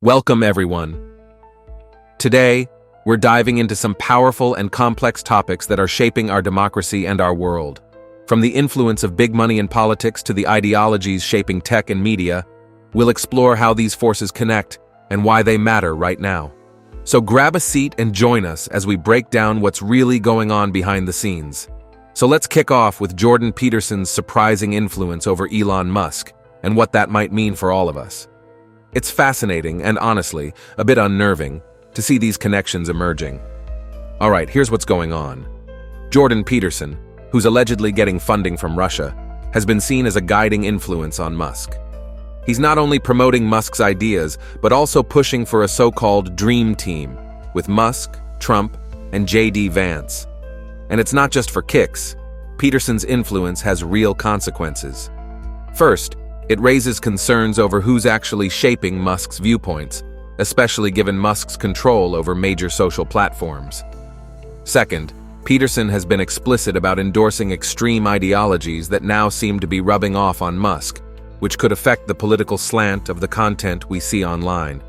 Welcome, everyone. Today, we're diving into some powerful and complex topics that are shaping our democracy and our world. From the influence of big money in politics to the ideologies shaping tech and media, we'll explore how these forces connect and why they matter right now. So grab a seat and join us as we break down what's really going on behind the scenes. So let's kick off with Jordan Peterson's surprising influence over Elon Musk and what that might mean for all of us. It's fascinating and, honestly, a bit unnerving to see these connections emerging. All right, here's what's going on. Jordan Peterson, who's allegedly getting funding from Russia, has been seen as a guiding influence on Musk. He's not only promoting Musk's ideas, but also pushing for a so-called dream team with Musk, Trump, and J.D. Vance. And it's not just for kicks. Peterson's influence has real consequences. First, it raises concerns over who's actually shaping Musk's viewpoints, especially given Musk's control over major social platforms. Second, Peterson has been explicit about endorsing extreme ideologies that now seem to be rubbing off on Musk, which could affect the political slant of the content we see online.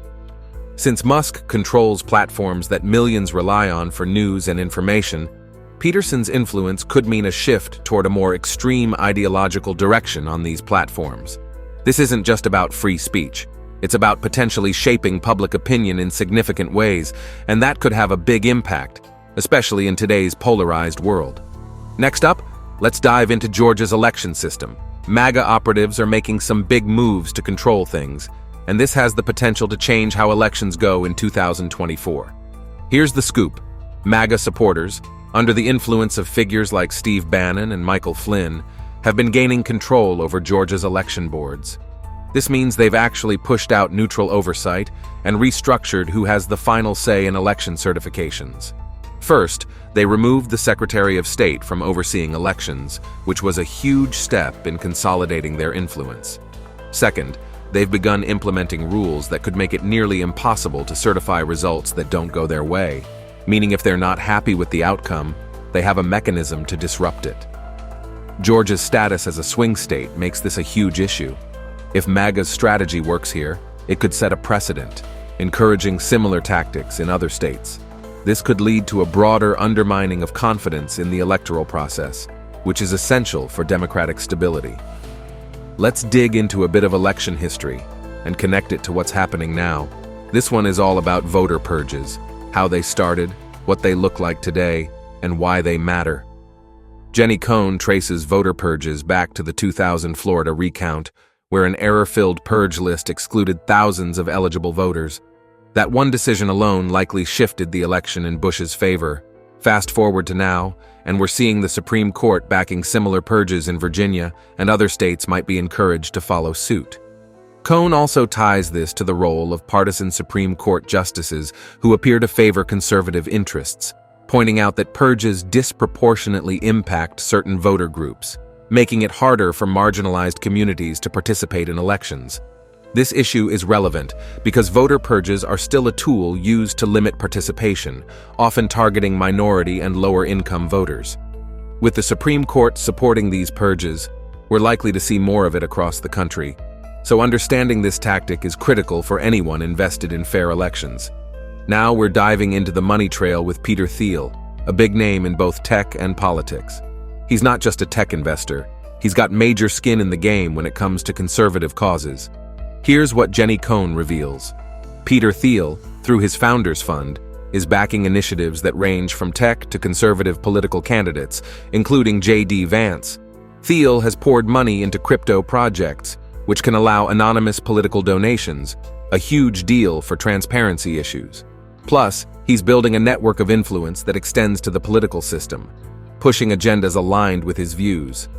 Since Musk controls platforms that millions rely on for news and information, Peterson's influence could mean a shift toward a more extreme ideological direction on these platforms. This isn't just about free speech. It's about potentially shaping public opinion in significant ways, and that could have a big impact, especially in today's polarized world. Next up, let's dive into Georgia's election system. MAGA operatives are making some big moves to control things, and this has the potential to change how elections go in 2024. Here's the scoop. MAGA supporters, under the influence of figures like Steve Bannon and Michael Flynn, have been gaining control over Georgia's election boards. This means they've actually pushed out neutral oversight and restructured who has the final say in election certifications. First, they removed the Secretary of State from overseeing elections, which was a huge step in consolidating their influence. Second, they've begun implementing rules that could make it nearly impossible to certify results that don't go their way, meaning if they're not happy with the outcome, they have a mechanism to disrupt it. Georgia's status as a swing state makes this a huge issue. If MAGA's strategy works here, it could set a precedent, encouraging similar tactics in other states. This could lead to a broader undermining of confidence in the electoral process, which is essential for democratic stability. Let's dig into a bit of election history and connect it to what's happening now. This one is all about voter purges, how they started, what they look like today, and why they matter. Jenny Cohn traces voter purges back to the 2000 Florida recount, where an error-filled purge list excluded thousands of eligible voters. That one decision alone likely shifted the election in Bush's favor. Fast forward to now, and we're seeing the Supreme Court backing similar purges in Virginia, and other states might be encouraged to follow suit. Cohn also ties this to the role of partisan Supreme Court justices who appear to favor conservative interests, pointing out that purges disproportionately impact certain voter groups, making it harder for marginalized communities to participate in elections. This issue is relevant because voter purges are still a tool used to limit participation, often targeting minority and lower-income voters. With the Supreme Court supporting these purges, we're likely to see more of it across the country. So understanding this tactic is critical for anyone invested in fair elections. Now we're diving into the money trail with Peter Thiel, a big name in both tech and politics. He's not just a tech investor, he's got major skin in the game when it comes to conservative causes. Here's what Jenny Cohn reveals. Peter Thiel, through his Founders Fund, is backing initiatives that range from tech to conservative political candidates, including J.D. Vance. Thiel has poured money into crypto projects, which can allow anonymous political donations, a huge deal for transparency issues. Plus, he's building a network of influence that extends to the political system, pushing agendas aligned with his views.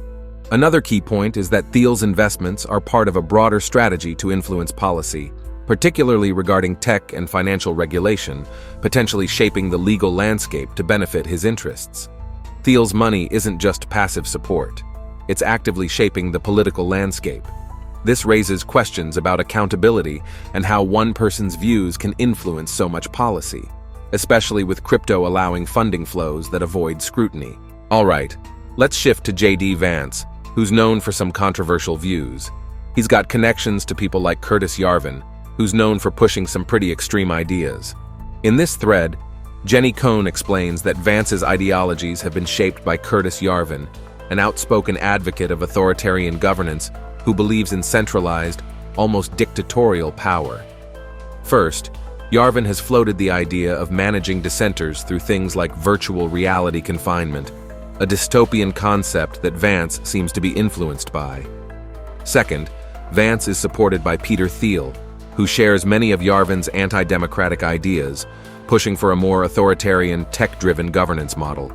Another key point is that Thiel's investments are part of a broader strategy to influence policy, particularly regarding tech and financial regulation, potentially shaping the legal landscape to benefit his interests. Thiel's money isn't just passive support. It's actively shaping the political landscape. This raises questions about accountability and how one person's views can influence so much policy, especially with crypto allowing funding flows that avoid scrutiny. All right, let's shift to J.D. Vance, who's known for some controversial views. He's got connections to people like Curtis Yarvin, who's known for pushing some pretty extreme ideas. In this thread, Jenny Cohn explains that Vance's ideologies have been shaped by Curtis Yarvin, an outspoken advocate of authoritarian governance who believes in centralized, almost dictatorial power. First, Yarvin has floated the idea of managing dissenters through things like virtual reality confinement, a dystopian concept that Vance seems to be influenced by. Second, Vance is supported by Peter Thiel, who shares many of Yarvin's anti-democratic ideas, pushing for a more authoritarian, tech-driven governance model.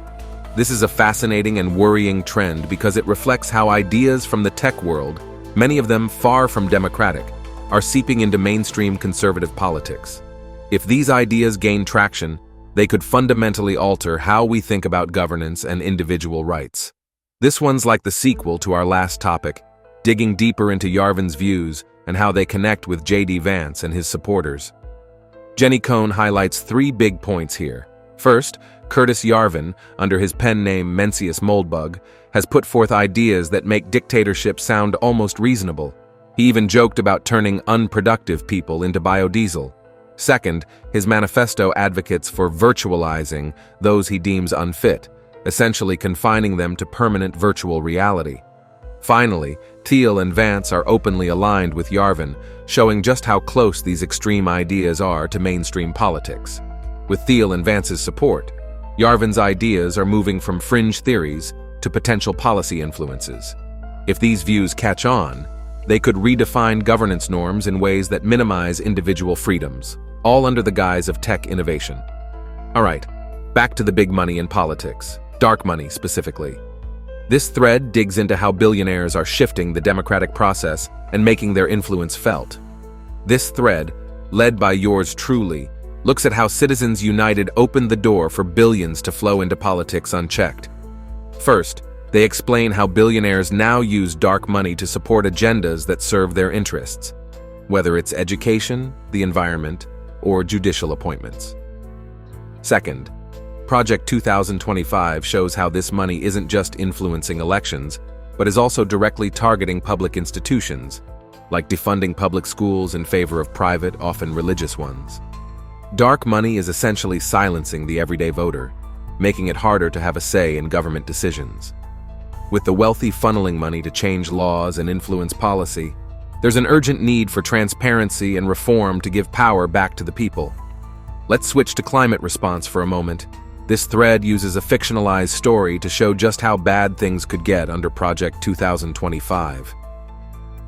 This is a fascinating and worrying trend because it reflects how ideas from the tech world, many of them far from democratic, are seeping into mainstream conservative politics. If these ideas gain traction, they could fundamentally alter how we think about governance and individual rights. This one's like the sequel to our last topic, digging deeper into Yarvin's views and how they connect with J.D. Vance and his supporters. Jenny Cohn highlights 3 big points here. First, Curtis Yarvin, under his pen name Mencius Moldbug, has put forth ideas that make dictatorship sound almost reasonable. He even joked about turning unproductive people into biodiesel. Second, his manifesto advocates for virtualizing those he deems unfit, essentially confining them to permanent virtual reality. Finally, Thiel and Vance are openly aligned with Yarvin, showing just how close these extreme ideas are to mainstream politics. With Thiel and Vance's support, Yarvin's ideas are moving from fringe theories to potential policy influences. If these views catch on, they could redefine governance norms in ways that minimize individual freedoms, all under the guise of tech innovation. All right, back to the big money in politics, dark money specifically. This thread digs into how billionaires are shifting the democratic process and making their influence felt. This thread, led by yours truly, looks at how Citizens United opened the door for billions to flow into politics unchecked. First, they explain how billionaires now use dark money to support agendas that serve their interests, whether it's education, the environment, or judicial appointments. Second, Project 2025 shows how this money isn't just influencing elections, but is also directly targeting public institutions, like defunding public schools in favor of private, often religious ones. Dark money is essentially silencing the everyday voter, making it harder to have a say in government decisions. With the wealthy funneling money to change laws and influence policy, there's an urgent need for transparency and reform to give power back to the people. Let's switch to climate response for a moment. This thread uses a fictionalized story to show just how bad things could get under Project 2025.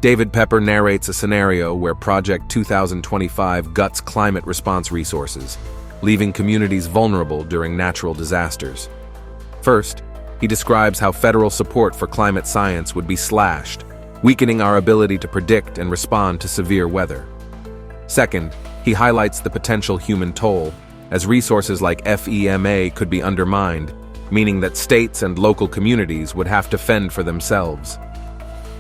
David Pepper narrates a scenario where Project 2025 guts climate response resources, leaving communities vulnerable during natural disasters. First, he describes how federal support for climate science would be slashed, weakening our ability to predict and respond to severe weather. Second, he highlights the potential human toll, as resources like FEMA could be undermined, meaning that states and local communities would have to fend for themselves.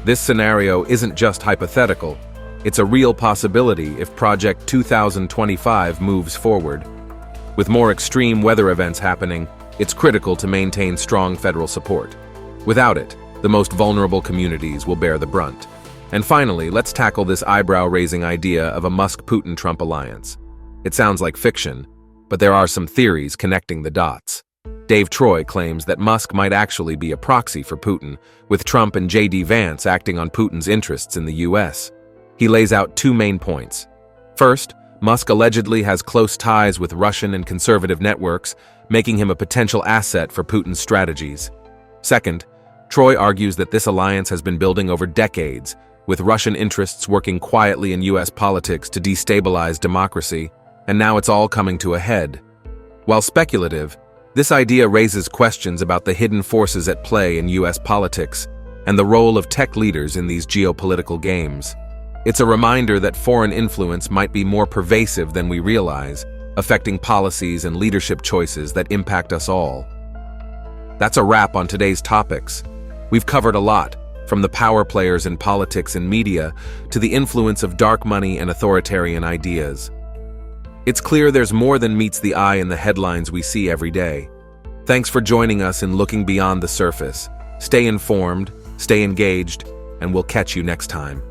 This scenario isn't just hypothetical, it's a real possibility if Project 2025 moves forward. With more extreme weather events happening, it's critical to maintain strong federal support. Without it, the most vulnerable communities will bear the brunt. And finally, let's tackle this eyebrow-raising idea of a Musk-Putin-Trump alliance. It sounds like fiction, but there are some theories connecting the dots. Dave Troy claims that Musk might actually be a proxy for Putin, with Trump and J.D. Vance acting on Putin's interests in the U.S. He lays out 2 main points. First, Musk allegedly has close ties with Russian and conservative networks, making him a potential asset for Putin's strategies. Second, Troy argues that this alliance has been building over decades, with Russian interests working quietly in U.S. politics to destabilize democracy, and now it's all coming to a head. While speculative, this idea raises questions about the hidden forces at play in U.S. politics and the role of tech leaders in these geopolitical games. It's a reminder that foreign influence might be more pervasive than we realize, affecting policies and leadership choices that impact us all. That's a wrap on today's topics. We've covered a lot, from the power players in politics and media to the influence of dark money and authoritarian ideas. It's clear there's more than meets the eye in the headlines we see every day. Thanks for joining us in Looking Beyond the Surface. Stay informed, stay engaged, and we'll catch you next time.